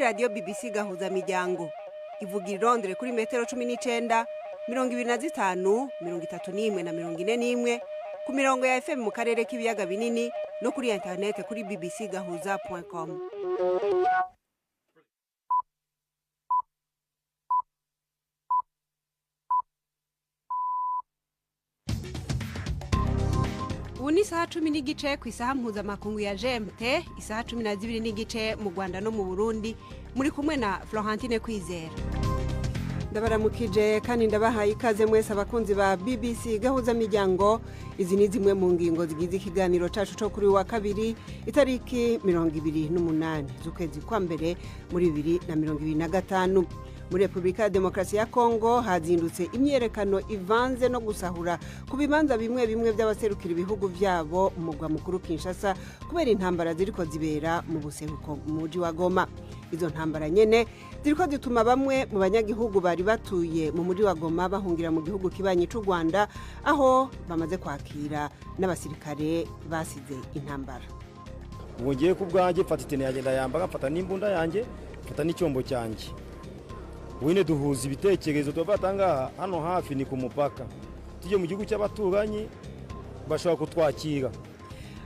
radio BBC gahuza miryango ivuga irondere kuri metero 19 25 31 na 41 ku mirongo ya FM mu karere k'ibiyaga binini no kuri internet kuri bbcgahuza.com. Ubu ni isaha 10 n'igice ku isaha mpuzamakungu ya GMT, isaha 12 n'igice mu Rwanda no mu Burundi. Muri kumwe na Florentine Kwizera. Ndabaramukije kandi ndabahaye ikaze mwese abakunzi ba BBC gahuza miryango. Izi ni zimwe mu ngingo zigize ikiganiro cacu cyo kuri wa kabiri itariki 28 z'ukwezi kwa mbere muri 2025. Muri Republika ya Demokarasi ya Kongo hazindutse imyerekano ivanze no gusahura ku bibanza bimwe bimwe by'abaserukira ibihugu byabo umugwa mukuru Kinshasa kubera intambara ziriko zibera mu buseruko mu muji wa Goma. Izo ntambara nyene ziriko zituma bamwe mu banyagihugu bari batuye mu muji wa Goma bahungira mu gihugu kibanyi cy'u Rwanda aho bamaze kwakira n'abasirikare basize intambara. Ngiye ku bwanjye mfata itene yagenda yamba mfata n'imbunda yanjye mfata n'icyombo cyanjye. Wine duhuza ibitekerezo tubatanga hano hafi ni ku mupaka. Tuje mu gihugu cy'abaturanyi bashobora kutwakira.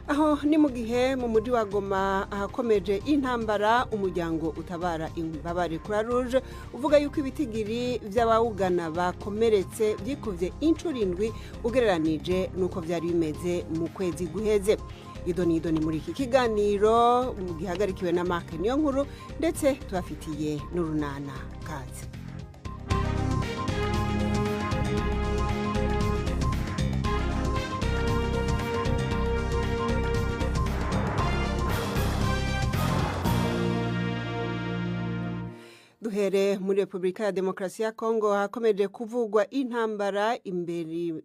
Aho ni mu gihe mu muji wa Goma ahakomeje intambara umuryango utabara imbabare Croix Rouge uvuga yuko ibitigiri by'abawugana bakomeretse byikuvye incuro 7 ugereranije nuko byari bimeze mu kwezi guheze. Idoni muri iki kiganiro gihagarikiwe na Mark Niyonkuru ndetse tubafitiye n'urunana kaze. Duhere muri Republika ya Demokarasi ya Kongo hakomeje kuvugwa intambara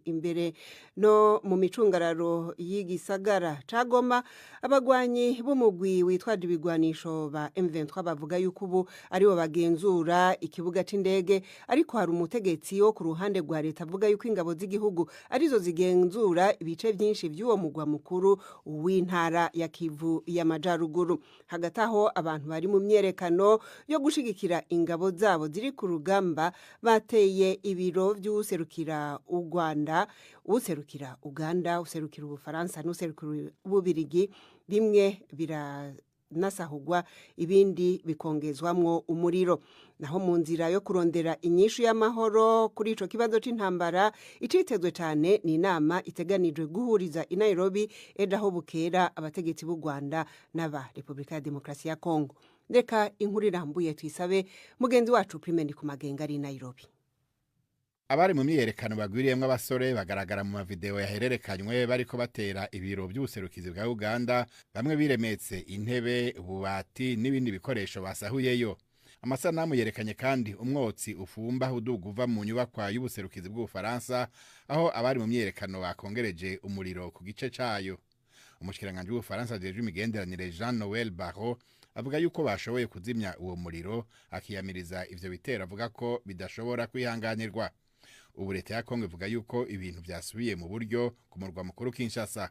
imbere no mu micungararo y'igisagara ca Goma. Abagwanyi b'umugwi witwaje ibigwanisho ba M23 bavuga yuko ubu ari bo bagenzura ikibuga c'indege, ariko hari umutegetsi wo ku ruhande rwa leta avuga yuko ingabo z'igihugu arizo zigenzura ibice byinshi by'uwo mugwa mukuru w'intara ya Kivu y'Amajaruguru. Hagati aho abantu bari mu myerekano yo gushigikira ingabo zabo ziri ku rugamba bateye ibiro by'userukira u Rwanda, userukira Uganda, userukira Ubufaransa n'userukira Ububirigi. Bimwe biranasahugwa ibindi bikongezwamwo umuriro. Naho mu nzira yo kurondera inyishu y'amahoro kuri ico kibazo c'intambara icitezwe cyane ni inama iteganijwe guhuriza i Nairobi ejo bukera abategetsi b'u Rwanda n'aba Republika ya Demokarasi ya Kongo. Reka inkuru irambuye twisabe mugenzi wacu Prime ndi ku magenga ari Nairobi. Abari mu myerekano bagwiriyemwe abasore bagaragara mu mavideo yahererekanywe bariko batera ibiro by'ubuserukizi bwa Uganda, bamwe biremetse intebe, ububati n'ibindi bikoresho basahuyeyo. Amasanamu yerekanye kandi umwotsi ufumba uduga uva mu nyubakwa y'ubuserukizi bw'Ubufaransa aho abari mu myerekano bakongereje umuriro ku gice cayo. Umushikiranganje w'Ubufaransa ajejwe imigenderanire Jean-Noël Barrot avuga yuko bashoboye kuzimya uwo muriro, akiyamiriza ivyo bitero avuga ko bidashobora kwihanganirwa. Ubu leta ya Kongo ivuga yuko ibintu byasubiye mu buryo ku murwa mukuru Kinshasa.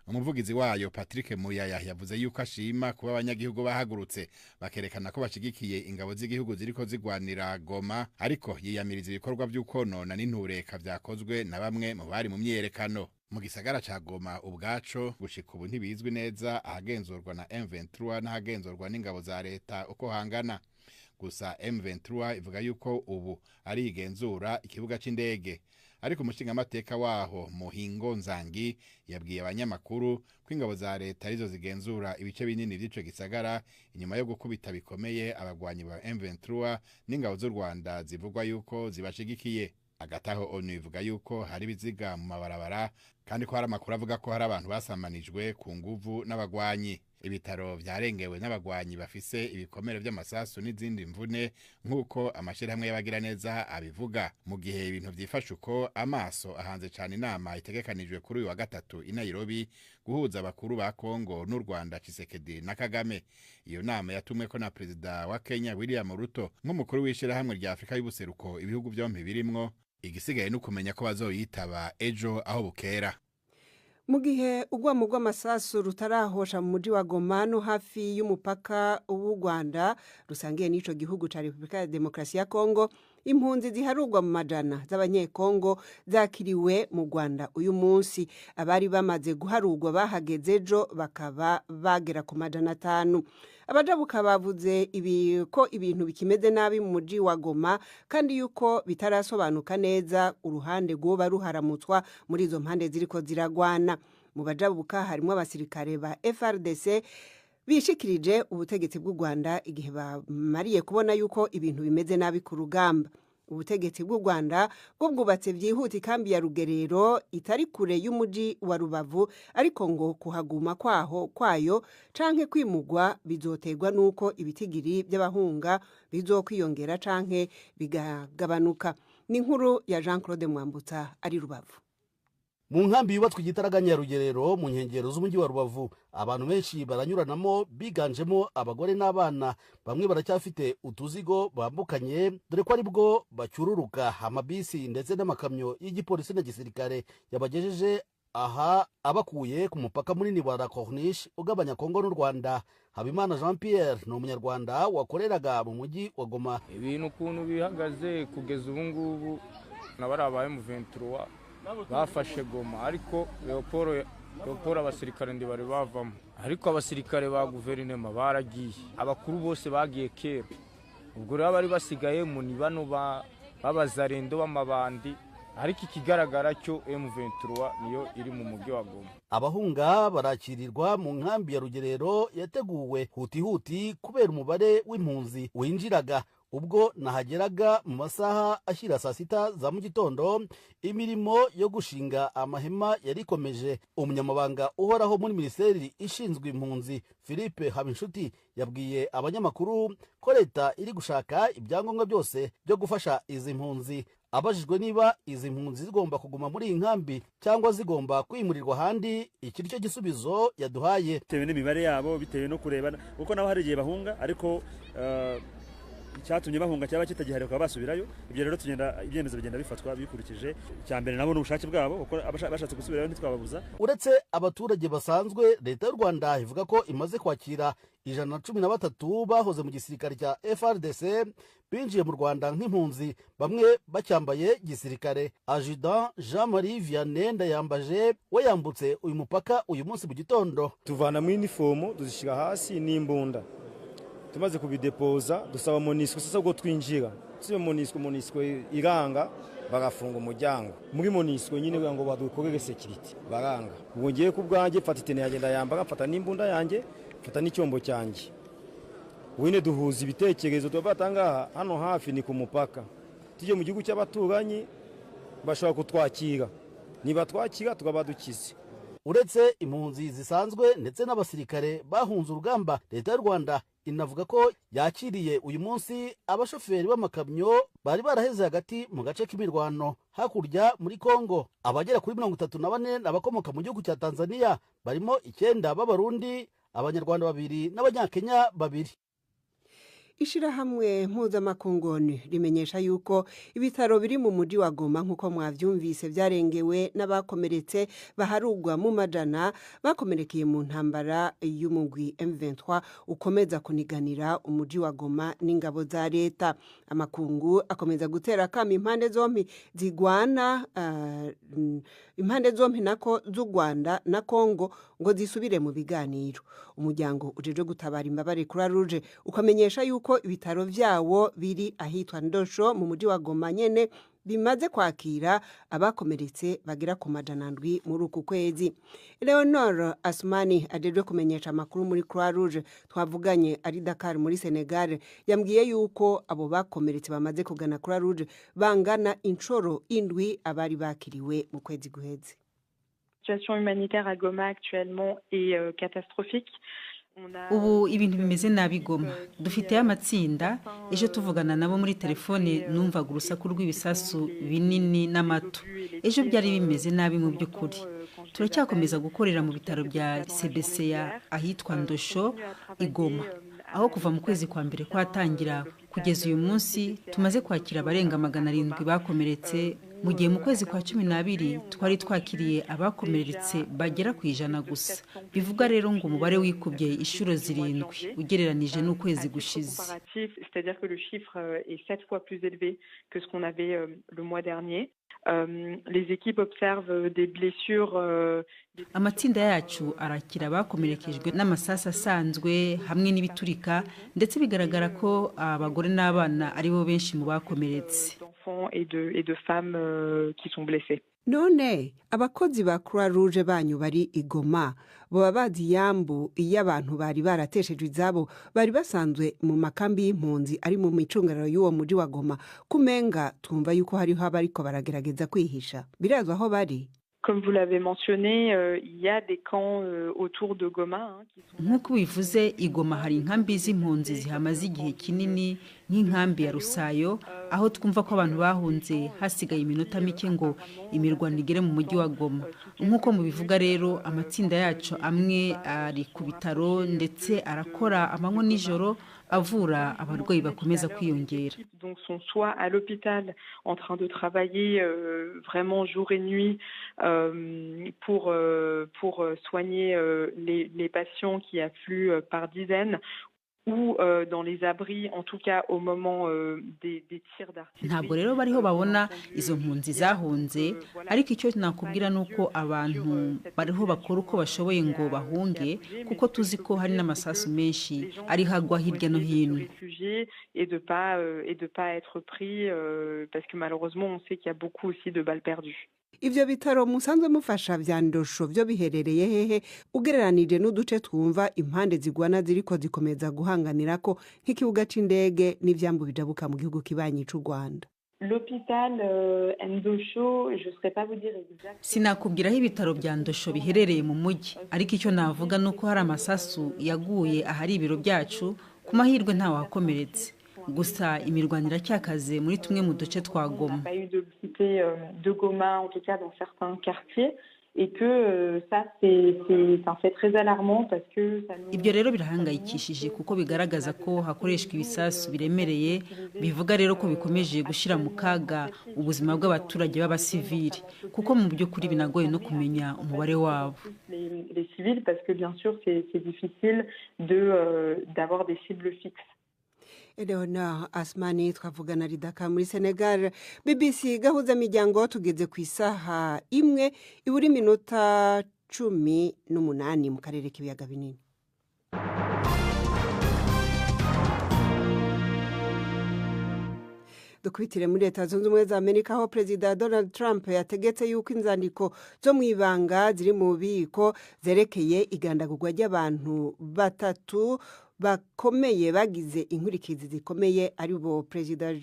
Umuvugizi wayo Patrick Muyaya yavuze yuko ashima kuba abanyagihugu bahagurutse bakerekana ko bashigikiye ingabo z'igihugu ziriko zigwanira Goma, ariko yiyamiriza ibikorwa by'ukonona n'intureka vyakozwe na bamwe mu bari mu myerekano. Mu gisagara ca Goma ubwaco gushika ubu ntibizwi neza ahagenzurwa na M23 n'ahagenzurwa n'ingabo za leta uko hangana. Gusa M23 ivuga yuko ubu ari igenzura ikibuga c'indege, ariko umushingamateka waho Muhingo Nzangi yabwiye abanyamakuru ko ingabo za leta arizo zigenzura ibice binini by'ico gisagara inyuma yo gukubita bikomeye abagwanyi ba M23 n'ingabo z'u Rwanda zivugwa yuko zibashigikiye. Agataho ONU ivuga yuko hari biziga mu mabarabara kandi ko hari amakuru avuga ko hari abantu basamanijwe ku nguvu n'abagwanyi. Ibitaro vyarengewe n'abagwanyi bafise ibikomere by'amasasu n'izindi mvune nk'uko amashirahamwe y'abagira neza abivuga. Mu gihe ibintu vyifashe uko, amaso ahanze cyane inama itegekanijwe kuri uyu wa gatatu i Nairobi guhuza abakuru ba Kongo n'u Rwanda Tshisekedi na Kagame. Iyo nama yatumweko na Perezida wa Kenya William Ruto nk'umukuru w'ishirahamwe rya Afrika y'ubuseruko ibihugu byompi birimwo. Igisigaye no kumenya ko bazoyitaba ejo aho bukera. mu gihe urwamo rw'amasasu rutarahosha mu mujyi wa Goma no hafi y'umupaka w'u Rwanda rusangiye n'ico gihugu ca Repubulika ya Demokarasi ya Kongo, impunzi ziharurwa mu majana z'abanyekongo zakiriwe mu Rwanda uyu munsi. Abari bamaze guharurwa bahageze ejo bakaba bagera ku majana 5. Abajabuka bavuze ko ibintu bikimeze nabi mu mujyi wa Goma kandi yuko bitarasobanuka neza uruhande rwoba ruharamutswa muri izo mpande ziriko ziragwana. Mu bajabuka harimo abasirikare ba FRDC bishikirije ubutegetsi bw'u Rwanda igihe bamariye kubona yuko ibintu bimeze nabi ku rugamba. Ubutegetsi bw'u Rwanda bwo bwubatse byihuta ikambi ya Rugerero itari kure y'umujyi wa Rubavu, ariko ngo kuhaguma kwayo canke kwimugwa bizoterwa nuko ibitigiri by'abahunga bizokwiyongera canke bigagabanuka. Ni inkuru ya Jean Claude Mwambutsa ari Rubavu. Mu nkambi yubatswe igitaraganya ya Rugerero mu nkengero z'umujyi wa Rubavu, abantu benshi baranyuranamo biganjemo abagore n'abana. Bamwe baracyafite utuzigo bambukanye dore ko aribwo bacyururuka. Amabisi ndetse n'amakamyo y'igipolisi na gisirikare yabagejeje aha abakuye ku mupaka munini wa La Corniche ugabanya Kongo n'u Rwanda. Habimana Jean Pierre ni umunyarwanda wakoreraga mu mujyi wa Goma. Ibintu ukuntu bihagaze kugeza ubu ngubu nabarabaye mu 23 bafashe Goma, ariko Leopold abasirikare ndi bari bavamo, ariko abasirikare ba guverinoma baragiye, abakuru bose bagiye kera. Ubwo rero bari basigaye mu nibano babazarendo b'amabandi, ariko ikigaragara cyo M23 niyo iri mu mujyi wa Goma. Abahunga barakirirwa mu nkambi ya Rugerero yateguwe huti kubera umubare w'impunzi winjiraga. Ubwo nahageraga mu masaha ashyira saa 6 za mu gitondo, imirimo yo gushinga amahema yarikomeje. Umunyamabanga uhoraho muri minisiteri ishinzwe impunzi Philippe Habinshuti yabwiye abanyamakuru ko leta iri gushaka ibyangombwa byose byo gufasha izi mpunzi. Abajijwe niba izi mpunzi zigomba kuguma muri iyi nkambi cyangwa zigomba kwimurirwa ahandi, iki nicyo gisubizo yaduhaye. Bitewe n'imibare yabo, bitewe no kurebana uko nabo hari igihe bahunga, ariko cyatumye bahunga cyaba kitagihari bakaba basubirayo. Ibyo rero ibyemezo bigenda bifatwa bikurikije cyambere nabo n'ubushake bwabo, uko bashatse gusubirayo ntitwababuza. Uretse abaturage basanzwe, leta y'u Rwanda ivuga ko imaze kwakira 113 bahoze mu gisirikare cya FRDC binjiye mu Rwanda nk'impunzi, bamwe bacyambaye gisirikare. Adjudant Jean-Marie Vianney Ndayambaje we yambutse uyu mupaka uyu munsi mu gitondo. Tuvana mu uniform duzishira hasi n'imbunda, tumaze kubidepoza dusaba MONUSCO sasa ubwo twinjira. Siyo MONUSCO iranga bagafunga umuryango. Muri MONUSCO nyine ngo badukorere security baranga. Ubwo ngiye ku bwanjye mfata itene yagenda yambara, mfata n'imbunda yanjye, mfata n'icyombo cyanjye. Wine duhuza ibitekerezo tubatanga hano hafi ni ku mupaka. Tujye mu gihugu cy'abaturanyi bashaka kutwakira. Niba twakira tukabadukize. Uretse impunzi zisanzwe ndetse n'abasirikare bahunze urugamba, leta y'u Rwanda inavuga ko yakiriye uyu munsi abashoferi b'amakamyo bari baraheze hagati mu gace k'imirwano hakurya muri Kongo. Abagera kuri 34 n'abakomoka mu gihugu cya Tanzania, barimo 9 b'abarundi, abanyarwanda 2 n'abanyakenya 2. Ishirahamwe mpuzamakungoni rimenyesha yuko ibitaro biri mu mujyi wa Goma nk'uko mwavyumvise byarengewe n'abakomeretse baharugwa mu majana bakomerekeye mu ntambara y'umugwi M23 ukomeza kuniganira umujyi wa Goma n'ingabo za leta. Amakungu akomeza gutera kama impande zompi zigwana, impande zompi nako z'u Rwanda na Kongo ngo zisubire mu biganiro. Umuryango ujeje gutabara imbabare Croix Rouge ukamenyesha yuko ibitaro vyawo biri ahitwa Ndosho mu mujyi wa Goma nyene bimaze kwakira abakomeretse bagera ku majana 7 muri uku kwezi. Leonor Asmani ajeje kumenyesha amakuru muri Croix Rouge twavuganye ari Dakar muri Senegal, yambwiye yuko abo bakomeretse bamaze kugana Croix Rouge bangana inshoro 7 abari bakiriwe mu kwezi guheze. La situation humanitaire à Goma actuellement est catastrophique. Ubu ibintu bimeze nabi Goma, dufite amatsinda. Ejo tuvugana nabo muri telefone numvaga urusaku rw'ibisasu binini n'amato. Ejo byari bimeze nabi mu by'ukuri. Turacyakomeza gukorera mu bitaro bya CBC ahitwa Ndosho Igoma, aho kuva mu kwezi kwa mbere kwatangira kugeza uyu munsi tumaze kwakira abarenga 700 bakomeretse mu gihe mu kwezi kwa 12 twari twakiriye abakomeretse bagera ku 100 gusa. Bivuga rero ngo umubare wikubye inshuro 7 ugereranije n'ukwezi gushize. C'est-à-dire que le chiffre est 7 fois plus élevé que ce qu'on avait le mois dernier. Les équipes observent des blessures. Amatsinda yacu arakira abakomerekejwe n'amasasu asanzwe hamwe n'ibiturika, ndetse bigaragara ko abagore n'abana ari bo benshi mu bakomeretse. D'enfants et de femmes qui sont blessées. None abakozi ba Croix Rouge banyu bari igoma boba bazi yambu iyo abantu bari barateshejwe izabo bari basanzwe mu makambi y'impunzi ari mu micungararo y'uwo muji wa Goma, kumenga twumva yuko hariho abariko baragerageza kwihisha. Birazwi aho bari? Comme vous l'avez mentionné, il y a des camps autour de Goma. Nk'uko bivuze, igoma hari inkambi z'impunzi zihamaze igihe kinini nk'inkambi ya Rusayo, aho twumva ko abantu bahunze hasigaye iminota mike ngo imirwano igere mu mujyi wa Goma. Nk'uko mubivuga rero, amatsinda yacu amwe ari ku bitaro ndetse arakora amanywa n'ijoro avura abarwayi bakomeza kwiyongera. Donc sont soit à l'hôpital en train de travailler vraiment jour et nuit pour soigner les patients qui affluent par dizaines, ou dans les abris, en tout cas au moment des tirs d'artillerie. Ntabwo rero bariho babona izo mpunzi zahunze, ariko icyo nakubwira nuko abantu bariho bakora uko bashoboye ngo bahunge, kuko tuzi ko hari n'amasasu menshi ari hagwa hirya no hino. Et de pas être pris parce que malheureusement on sait qu'il y a beaucoup aussi de balles perdues. Ivyo bitaro musanzwe mufasha vya Ndosho byo biherereye hehe ugereranije n'uduce twumva impande zigwana ziriko zikomeza guhanganira ko nk'ikibuga c'indege n'ivyambu bijabuka mu gihugu kibanyi c'u Rwanda? L'hôpital Ndosho, je ne saurais pas vous dire exactement. Sinakubwira aho ibitaro bya Ndosho biherereye mu mujyi, ariko icyo navuga nuko hari amasasu yaguye ahari ibiro byacu, ku mahirwe nta wakomeretse. Gusa imirwano iracyakaze muri tumwe mu duce twa Goma. Il y a eu de cité de Goma, en tout cas dans certains quartiers, et que ça c'est un fait très alarmant parce que ça nous... Ibyo rero birahangayikishije kuko bigaragaza ko hakoreshwa ibisasu biremereye, bivuga rero ko bikomeje gushira mu kaga ubuzima bw'abaturage b'abasivili, kuko mu by'ukuri binagoye no kumenya umubare wabo. Les civils, parce que bien sûr c'est difficile d'avoir des cibles fixes. Eleonore Asmani twavugana ridaka muri Senegal. BBC gahuza miryango tugeze ku isaha imwe iburi minota 18 mu karere k'ibiyaga binini. Dukubitire muri Leta Zunze Ubumwe za Amerika aho Perezida Donald Trump yategetse yuko inzandiko zo mwibanga ziri mu bubiko zerekeye igandagurwa ry'abantu batatu bakomeye bagize inkurikizi zikomeye ari bo Perezida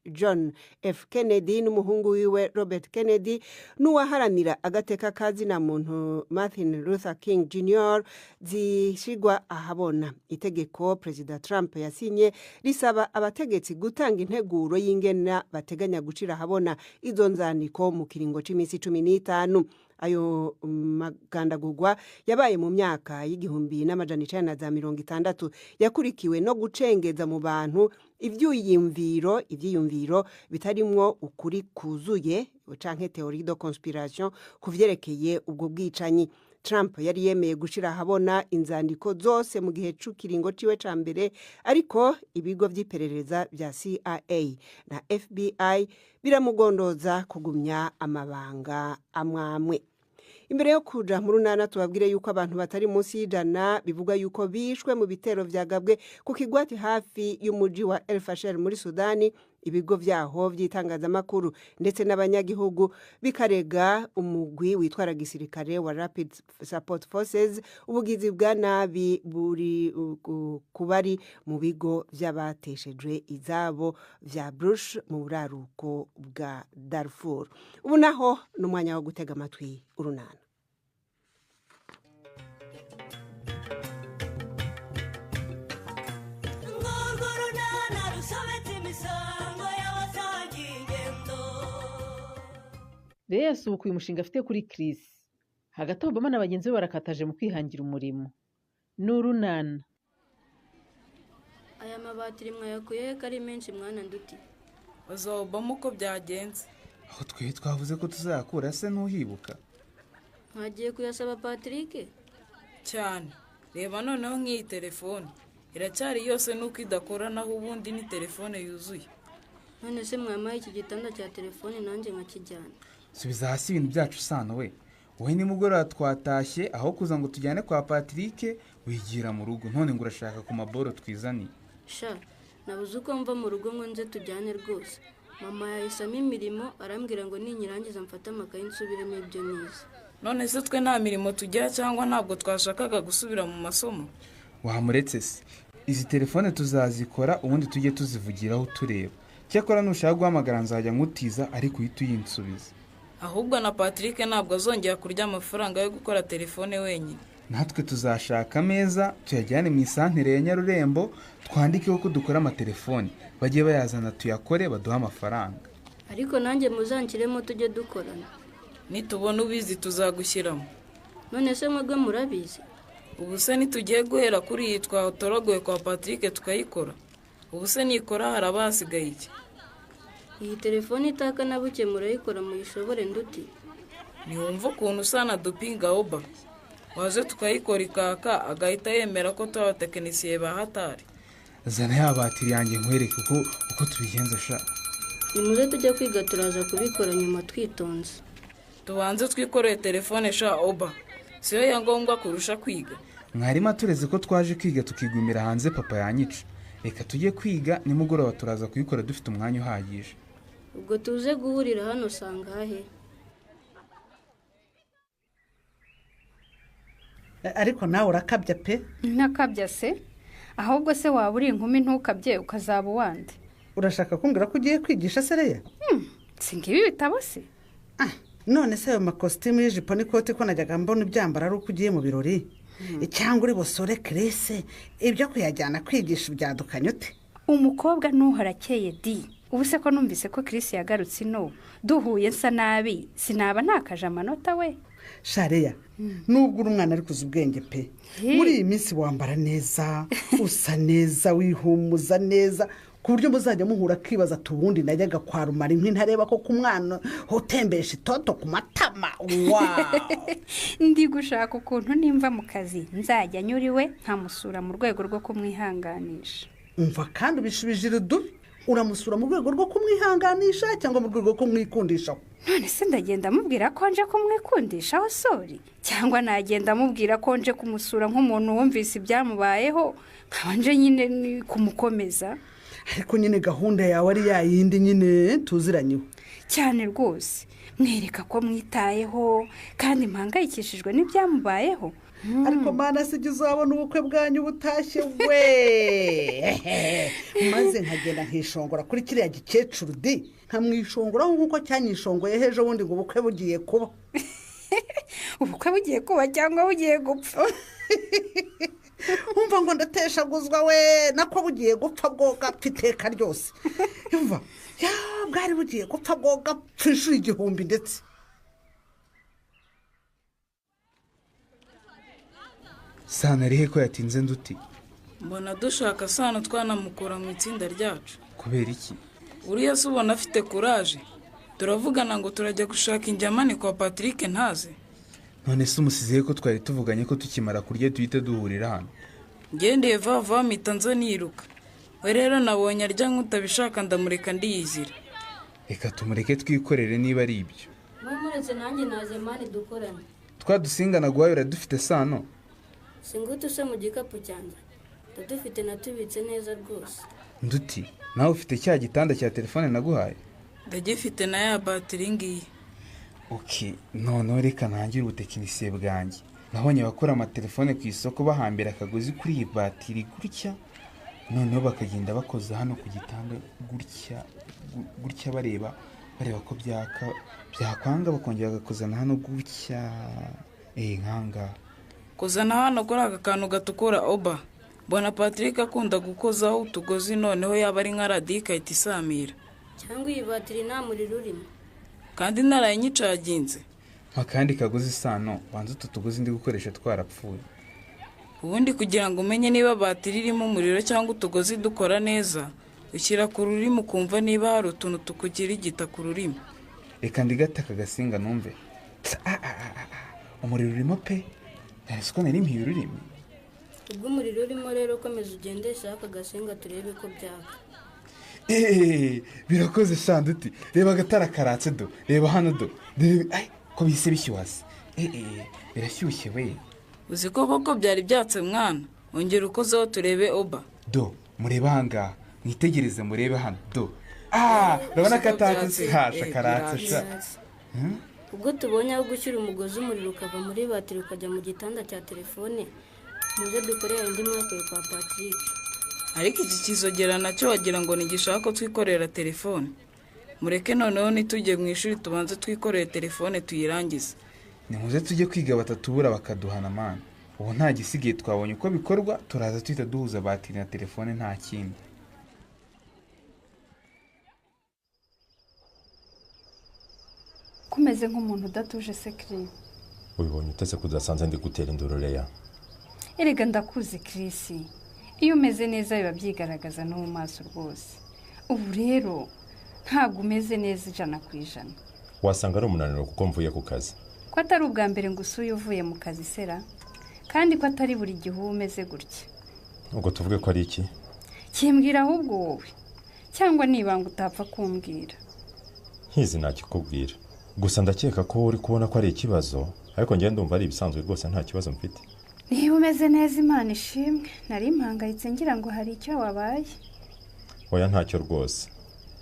John F. Kennedy n'umuhungu wiwe Robert Kennedy n'uwaharanira agateka kazina muntu Martin Luther King Jr. zishigwa ahabona. Itegeko Perezida Trump yasinye risaba abategetsi gutanga integuro y'ingena bateganya gucira ahabona izo nzandiko mu kiringo c'imisi 15. Ayo magandagurwa yabaye mu myaka y'igihumbi n'amajana 1960 yakurikiwe no gucengeza mu bantu ivyiyumviro bitarimwo ukuri kuzuye canke théorie de conspiration kuvyerekeye ubwo bwicanyi. Trump yari yemeye gushira ahabona inzandiko zose mu gihe c'ukiringo ciwe ca mbere, ariko ibigo vy'iperereza vya CIA na FBI biramugondoza kugumya amabanga amwamwe. Imbere yo kuja mu runana tubabwire yuko abantu batari munsi y'ijana bivuga yuko bishwe mu bitero vyagabwe ku kigwati hafi y'umuji wa El Fasher muri Sudani. Ibigo vyaho vy'itangazamakuru ndetse n'abanyagihugu bikarega umugwi witwara gisirikare wa Rapid Support Forces ubugizi bwa nabi buri kubari mu bigo vy'abateshejwe izabo vya Brush mu buraruko bwa Darfur. Ubu naho n'umwanya wo gutega amatwi urunana. Rero yasubukuye umushinga afite kuri Chris. Hagati aho Obama na bagenzi be barakataje mu kwihangira umurimo. N'urunana. Aya mabatiri mwayakuye ko ari menshi mwana nduti. Oza Obama uko byagenze. aho twe twavuze ko tuzayakura se ntuhibuka? Ntagiye kuyasaba Patrick cyane. Reba noneho nk'iyi telefone iracyari yose nuko idakora, naho ubundi ni telefone yuzuye. None se mwamaye iki gitanda cya telefone nanjye nkakijyana? Subiza hasi ibintu byacu Sano we. Wowe nimugoroba twatashye aho kuza ngo tujyane kwa Patrick wigira mu rugo, none ngo urashaka ku maboro twizaniye. Sha nabuze uko mva mu rugo ngo nze tujyane rwose. Mama yahisamo imirimo arambwira ngo ninyirangiza mfate amakaye nsubiremo ibyo nize. None se twe nta mirimo tugira cyangwa ntabwo twashakaga gusubira mu masomo? Wamuretse se. Izi telefone tuzazikora ubundi tujye tuzivugiraho tureba. Cyakora nushaka guhamagara nzajya nkutiza ariko uhita uyinsubiza. Ahubwo na Patrick ntabwo azongera kurya amafaranga yo gukora telefone wenyine. Natwe tuzashaka ameza tuyajyane mu isantere ya Nyarurembo twandikeho ko dukora amatelefone, bajye bayazana tuyakore baduha amafaranga. Ariko nanjye muzankiremo tujye dukorana. Nitubona ubizi tuzagushyiramo. None se mwebwe murabizi? Ubu se nitugiye guhera kuri iyi twatorogoye kwa Patrick tukayikora. Ubu se nikora harabasigaye iki? Iyi telefone itaka na buke murayikora muyishobore nduti. Niwumva ukuntu usana dupinga Oba. Waje tukayikora ikaka agahita yemera ko tuba abatekinisiye bahatari. Zana ya batiri yanjye nkwereke uko tubigenza sha. Nimuze tujya kwiga turaza kubikora nyuma twitonze. Tubanze twikoreye telefone sha Oba. Siyo ya ngombwa kurusha kwiga. Mwarimu atureze ko twaje kwiga tukigumira hanze papa yanyica. Reka tujye kwiga nimugoroba turaza kuyikora dufite umwanya uhagije. Ubwo tuze guhurira hano sangahe? Ariko nawe urakabya pe? Ntakabya se? Ahubwo se waba uri inkumi ntukabye ukazaba uwande. Urashaka kumbwira ko ugiye kwigisha Sereya? Singibi bitabo se? None se ayo makositimu y'ijipo n'ikote ko najyaga mbona ibyambara ari uko ugiye mu birori? Cyangwa uri busore Kirese ibyo kuyajyana kwigisha ibyadukanye ute? Umukobwa nuhora akeye di. Ubu se ko numvise ko Kirese yagarutse ino duhuye nsa nabi sinaba ntakaje amanota we. Shareya nubwo uri umwana ari kuza ubwenge pe, muri iyi minsi wambara neza usa neza wihumuza neza ku buryo muzajya muhura kibaza tubundi najyaga kwa Rumari ntareba ko ku mwana hotembesha itoto ku matama. Ndi gushaka ukuntu nimva mu kazi nzajya nyuriwe nkamusura mu rwego rwo kumwihanganisha. Umva kandi ubishubije irudubi, uramusura mu rwego rwo kumwihanganisha cyangwa mu rwego rwo kumwikundishaho? None se ndagenda mubwira ko nje kumwikundishaho sori, cyangwa nagenda mubwira ko nje kumusura nk'umuntu wumvise ibyamubayeho nkabanje nyine kumukomeza? Ariko nyine gahunda yawe ari yayindi nyine tuziranyeho cyane rwose, mwereka ko mwitayeho kandi mpangayikishijwe n'ibyamubayeho. Ariko mana sijye uzabona ubukwe bwanyu butashye we. Maze nkagenda nkishongora kuri kiriya gikecuru di, nkamwishongora nk'uko cyanyishongoye hejo bundi ngo ubukwe bugiye kuba. Ubukwe bugiye kuba cyangwa bugiye gupfa? Umva ngo ndateshaguzwa we, nako bugiye gupfa bwo gapfa iteka ryose. Umva ya bwari bugiye gupfa bwo gapfa inshuro igihumbi ndetse. Sana arihe ko yatinze nduti? Mbona dushaka Sano twanamukura mu itsinda ryacu. Kubera iki? Uriya se ubona afite courage. Turavugana ngo turajya gushaka injyamani kwa Patrick ntaze. None se umusiziye ko twari tuvuganye ko tukimara kurya duhita duhurira hano. Ngendeye vava mpita nza niruka. We rero nabonye arya nk'utabishaka ndamureka ndiyizira. Reka tumureke twikorere niba ari ibyo. Muretse nanjye naze mani dukorane. Twadusingana guhayura dufite Sano. Singutu se mu gikapu cyanjye. Dufite natubitse neza rwose. Nduti, nawe ufite cya gitanda cya telefone naguhaye? Ndagifite na ya batiri ngiyi. Okay, none reka ntangire ubutekinisiye bwanjye. Nabonye bakora amatelefone ku isoko bahambira akagozi kuri iyi batiri gutya. Noneho bakagenda bakoza hano ku gitanda gutya bareba ko byakwanga bakongera bagakozana hano gutya. Nkanga. Kozana hano kuri aka kantu gatukura Oba. Bona Patrick akunda gukozaho utugozi noneho yaba ari nka radika itisamira. Cyangwa iyi batiri nta muriro urimo. Kandi narayicaginze. Makandi kagozi Sano, wanze utugozi ndi gukoresha twarapfuye. Ubundi kugira ngo umenye niba batiri irimo umuriro cyangwa utugozi dukora neza, ushyira ku rurimi ukumva niba hari utuntu tukugira igita ku rurimi. reka ndigate aka gasinga numve. Umuriro urimo pe, nari ko nari mpiye ururimi. ubwo umuriro urimo rero komeza ugendesha aka gasinga turebe ko byaka. Birakoze Shanduti, reba agatara karatse do, reba hano do, ay ko bise bishyuhase. Birashyushye we. Uzi ko koko byari byatse mwana, ongera ukozeho turebe Oba. Do, mureba hanga, mwitegereze murebe hano do. Urabona ko atatse hasha karatse sha. ubwo tubonye aho gushyira umugozi umuriro ukava muri batiri ukajya mu gitanda cya telefone, muze dukorera indi mwaka kwa Patrick. Ariko iki kizogera nacyo wagira ngo nigishaka ko twikorera telefone. Mureke noneho nitujye mu ishuri tubanze twikorere telefone tuyirangize. Nimuze tujye kwiga batatubura bakaduhana mana. Ubu nta gisigaye twabonye uko bikorwa, turaza twita duhuza batiri na telefone nta kindi. kumeze nk'umuntu udatuje sekiri. Ubibonye utese kudasanze ndi gutera indororeya. Erega ndakuzi Chris. Iyo umeze neza biba byigaragaza no mu maso rwose. Ubu rero ntabwo umeze neza 100%. Wasanga ari umunaniro kuko mvuye ku kazi. Ko atari ubwa mbere ngo usuye uvuye mu kazi sera, kandi ko atari buri gihe umeze gutya. Ubwo tuvuge ko ari iki? Kimbwira ahubwo wowe, cyangwa nibanga utapfa kumbwira. Nkizi nakikubwira. Gusa ndakeka ko uri kubona ko ari ikibazo, ariko njye ndumva ari ibisanzwe rwose nta kibazo mfite. Niba umeze neza Imana ishimwe, nari mpangayitse ngira ngo hari icyo wabaye. Oya ntacyo rwose.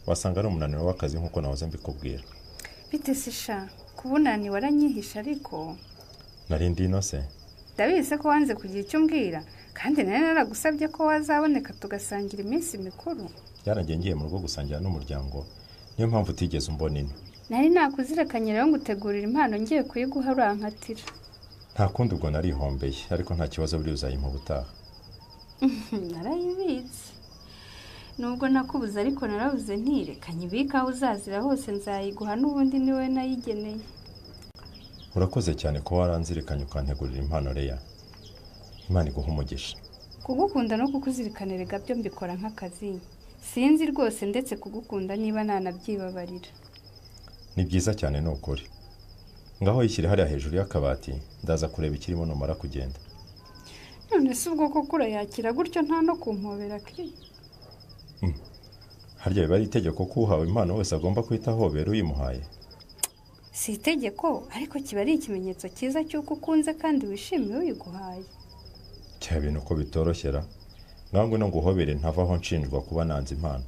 Wasanga ari umunaniro w'akazi nkuko nahoze mbikubwira. Bite sisha, kubunani waranyihisha ariko nari ndi inose. Ndabizi ko wanze kugira icyo mbwira, kandi nari naragusabye ko wazaboneka tugasangira iminsi mikuru. Yaragiye ngiye mu rugo gusangira n'umuryango, niyo mpamvu utigeze umbona ino. Nari nakuzirekanye rero ngutegurira impano ngiye kuyiguha urankatira. Nta kundi ubwo narihombeye, ariko nta kibazo buri uzayimpa ubutaha. Narayibitse. Nubwo nakubuza ariko narabuze ntirekanye ibika aho uzazira hose nzayiguha n'ubundi niwe nayigeneye. Urakoze cyane ko waranzirikanye ukantegurira impano Leya. Imana iguha umugisha. Kugukunda no kukuzirikanira gabyo mbikora nk'akazi. Sinzi rwose ndetse kugukunda niba nanabyibabarira. Ni byiza cyane no ukuri. Ngaho yishyire hariya hejuru y'akabati, ndaza kureba ikirimo numara kugenda. None se ubwo koko urayakira gutyo nta no kumpobera kiri. Harya biba ari itegeko ko uhawe impano wese agomba kwita hobera uyimuhaye? Si itegeko, ariko kiba ari ikimenyetso cyiza cy'uko ukunze kandi wishimiye uyiguhaye. Cya bintu ko bitoroshyera. Nangwe no guhobere ntavaho nshinjwa kuba nanze impano.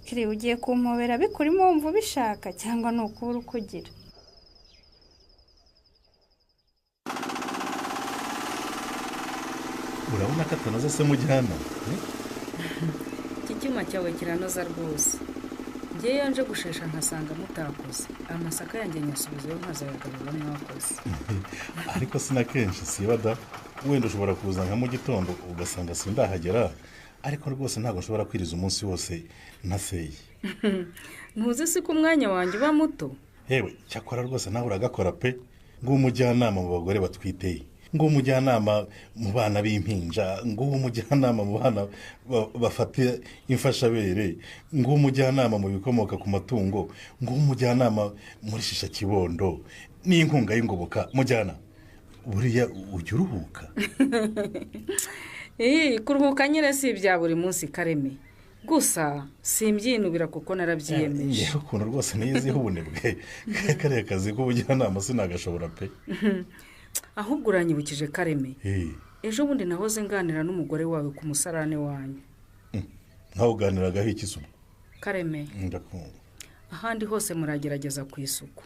Kiri ugiye kumpobera bikurimo wumva bishaka cyangwa no kubura ukugira. Urabona ko atanoza se mujyana? Iki cyuma cyawe kiranoza rwose. Ngeyo nje gushesha nkasanga mutakoze. Amasaka yanjye nyasubizeyo nkazayagarura mwakoze. Ariko sina kenshi sibada. Wenda ushobora kuza nka mu gitondo ugasanga sindahagera. Ariko rwose ntabwo nshobora kwiriza umunsi wose ntaseye. Ntuzi si ko umwanya wanjye uba muto? Hewe cyakora rwose nawe uragakora pe. Ngo umujyanama mu bagore batwiteye. Ngo umujyanama mu bana b'impinja, ngo umujyanama mu bana bafata imfashabere, ngo umujyanama mu bikomoka ku matungo, ngo umujyanama muri shisha kibondo n'inkunga y'ingoboka mujyana. Buriya ujya uruhuka? Kuruhuka nyine si ibya buri munsi Kareme. Gusa simbyinubira kuko narabyiyemeje. Yewe ukuntu rwose niyiziho ubunebwe. Kariya kazi k'ubujyanama sinagashobora pe. Ahubwo uranyibukije Kareme. Ejo bundi nahoze nganira n'umugore wawe ku musarane wanyu. Ntaho uganiragaho iki se? Kareme. Ndakumva. Ahandi hose muragerageza ku isuku.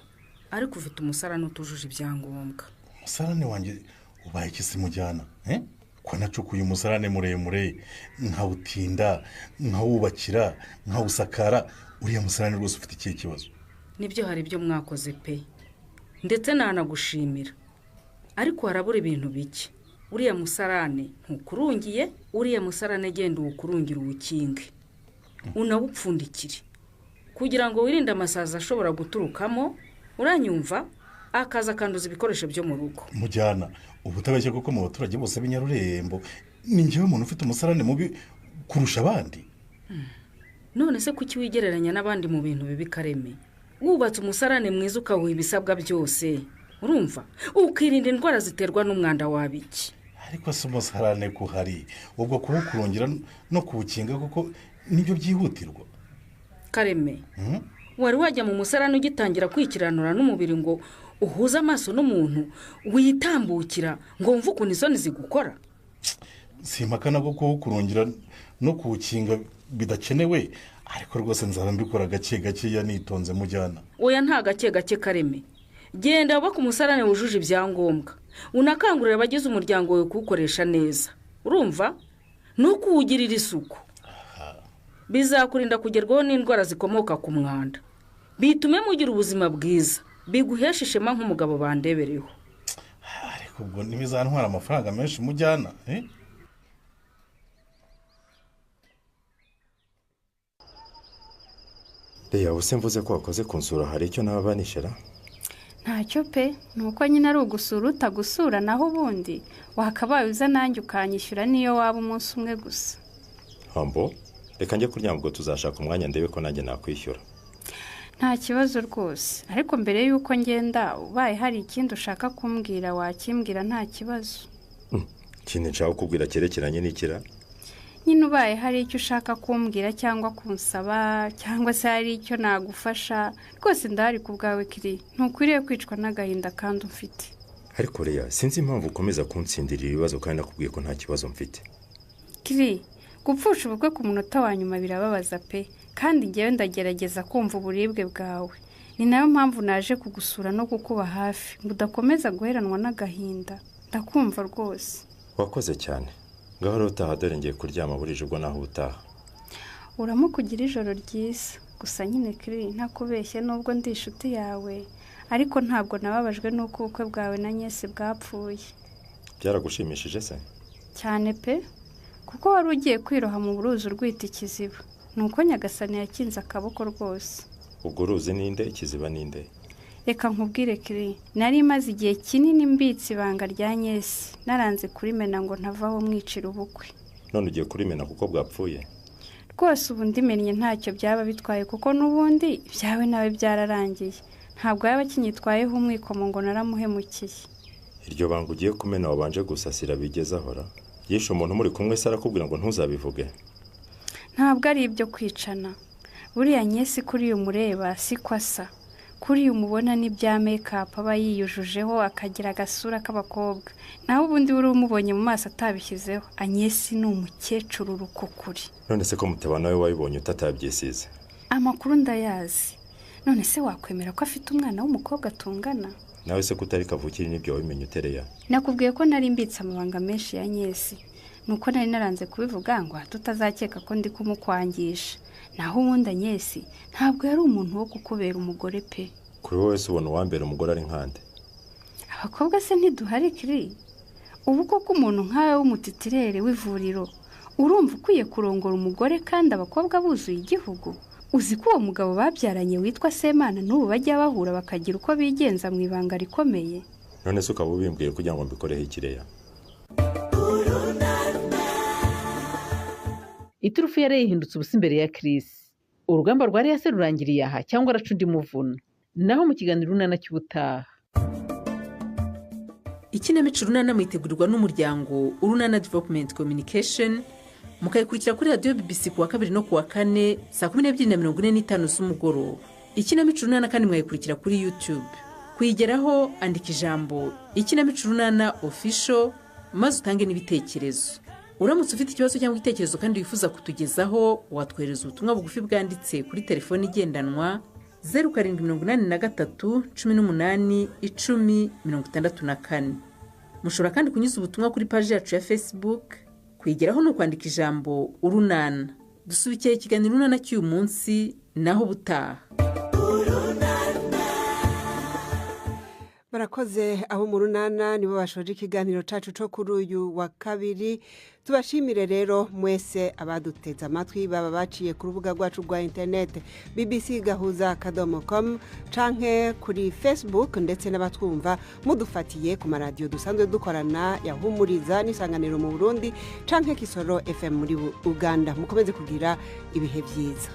Ariko ufite umusarane utujuje ibyangombwa. Umusarane wanjye ubaye iki se mujyana? Ko nacukuye umusarane muremure nkawutinda nkawubakira nkawusakara, uriya musarane rwose ufite ikihe kibazo? Nibyo hari ibyo mwakoze pe, ndetse nanagushimira, ariko harabura ibintu bike. Uriya musarane ntukurungiye, uriya musarane genda uwukurungira uwukinge unawupfundikire kugira ngo wirinde amasaza ashobora guturukamo. Uranyumva? Akaza kanduza ibikoresho byo mu rugo. Mujyana ubutabeshye kuko mu baturage bose b'inyarurembo ni njyewe umuntu ufite umusarane mubi kurusha abandi. None se kuki wigereranya n'abandi mu bintu bibi Kareme? wubatse umusarane mwiza ukawuha ibisabwa byose urumva ukirinda indwara ziterwa n'umwanda wabiki. ariko si umusarane kuhari ubwo kuwukurongera no kuwukinga kuko nibyo byihutirwa. Kareme wari wajya mu musarane ugitangira kwikiranura n'umubiri ngo uhuze amaso n'umuntu witambukira ngo wumve ukuntu isoni zigukora? simpakana ko kuwukurongera no kuwukinga bidakenewe, ariko rwose nzaba mbikora gake gakeya nitonze mujyana. Oya nta gake gake Kareme, genda uba ku musarane wujuje ibyangombwa unakangurira abagize umuryango wawe kuwukoresha neza urumva no kuwugirira isuku. Bizakurinda kugerwaho n'indwara zikomoka ku mwanda, bitume mugira ubuzima bwiza, biguhesha ishema nk'umugabo bandebereho. ariko ubwo ntibizantwara amafaranga menshi mujyana. Reya ubuse mvuze ko wakoze kunsura hari icyo nababanishira? ntacyo pe, nuko nyine ari ugusura utagusura, naho ubundi wakabaye uza nanjye ukanyishyura niyo waba umunsi umwe gusa. Hambo reka njye kuryama ubwo tuzashaka umwanya ndebe ko nanjye nakwishyura. nta kibazo rwose, ariko mbere y'uko ngenda ubaye hari ikindi ushaka kumbwira wakimbwira nta kibazo. Ikintu nshaka kukubwira cyerekeranye n'ikira? nyine ubaye hari icyo ushaka kumbwira cyangwa kunsaba cyangwa se hari icyo nagufasha rwose ndahari ku bwawe Kiri, ntukwiriye kwicwa n'agahinda kandi ufite. Ariko Reya sinzi impamvu ukomeza kunsindira ibibazo kandi nakubwiye ko nta kibazo mfite. Kiri, gupfusha ubukwe ku munota wa nyuma birababaza pe, kandi ngewe ndagerageza kumva uburibwe bwawe. Ni nayo mpamvu naje kugusura no kukuba hafi ngo udakomeza guheranwa n'agahinda. Ndakumva rwose. Wakoze cyane. Ngaho rero utaha dore ngiye kuryama burije ubwo naho utaha. Uramukugira ijoro ryiza. Gusa nyine Kiri ntakubeshye nubwo ndi inshuti yawe, ariko ntabwo nababajwe n'uko ubukwe bwawe na Nyesi bwapfuye. Byaragushimishije se? Cyane pe, kuko wari ugiye kwiroha mu buruzi urwita ikiziba, nuko Nyagasani yakinze akaboko rwose. Ubwo uruzi ninde ikiziba ninde? Reka nkubwire Kiri, nari maze igihe kinini mbitse ibanga rya Nyesi, naranze kurimena ngo ntavaho mwicira ubukwe. None ugiye kurimena kuko bwapfuye? Rwose ubu ndimennye ntacyo byaba bitwaye kuko n'ubundi ibyawe nawe byararangiye, ntabwo yaba kinyitwayeho umwikomo ngo naramuhemukiye. Iryo banga ugiye kumena wabanje gusasira bigeze ahora? Yishe umuntu muri kumwe se arakubwira ngo ntuzabivuge? Ntabwo ari ibyo kwicana, buriya Nyesi kuri uyu mureba si ko asa, kuri uyu mubona n'ibya make-up aba yiyujujeho akagira agasura k'abakobwa, naho ubundi buri umubonye mu maso atabishyizeho, Nyesi ni umukecuru rukukuri. None se ko mutabana we wabibonye utatabyisize? Amakuru ndayazi. None se wakwemera ko afite umwana w'umukobwa tungana? Nawe se kutari kavukiri n'ibyo wabimenye utereya? Nakubwiye ko nari mbitse amabanga menshi ya Nyesi, nuko nari naranze kubivuga ngo tutazakeka ko ndi kumukwangisha. Naho ubundi Nyesi ntabwo yari umuntu wo kukubera umugore pe. Kuri wowe se ubona uwambera umugore ari nkande? Abakobwa se ntiduhari Kiri? Ubu koko umuntu nkawe w'umutitirere w'ivuriro urumva ukwiye kurongora umugore kandi abakobwa buzuye igihugu? Uzi ko uwo mugabo babyaranye witwa Semana n'ubu bajya bahura bakagira uko bigenza mu ibanga rikomeye? None se ukaba ubimbwiye kugira ngo mbikoreho ikireya? Iturufu yari yihindutse ubusa imbere ya Chris. Urugamba rwari yase rurangiriye aha cyangwa araca undi muvuna? Naho mu kiganiro Urunana cy'ubutaha. Ikinamico Urunana mwitegurirwa n'umuryango Urunana Development Communication, mukayikurikira kuri radio BBC kuwa 2 no kuwa 4 saa 12:45 z'umugoroba. Ikinamico Urunana kandi mwayikurikira kuri YouTube. Kuyigeraho andika ijambo Ikinamico Urunana Official maze utange n'ibitekerezo. Uramutse ufite ikibazo cyangwa igitekerezo kandi wifuza kutugezaho, watwohereza ubutumwa bugufi bwanditse kuri telefone igendanwa 0783 18 10 64. Mushobora kandi kunyuza ubutumwa kuri page yacu ya Facebook. Kwigeraho no kwandika ijambo Urunana. Dusubikiye ikiganiro Urunana cy'uyu munsi naho butaha. Barakoze abo mu Runana nibo bashoje ikiganiro cacu cyo kuri uyu wa kabiri. Tubashimire rero mwese abaduteza amatwi baba baciye ku rubuga rwacu rwa internet bbc.gahuza.com canke kuri Facebook, ndetse n'abatwumva mudufatiye ku maradiyo dusanzwe dukorana ya Humuriza n'Isanganiro mu Burundi canke Kisoro FM muri Uganda. Mukomeze kugira ibihe byiza.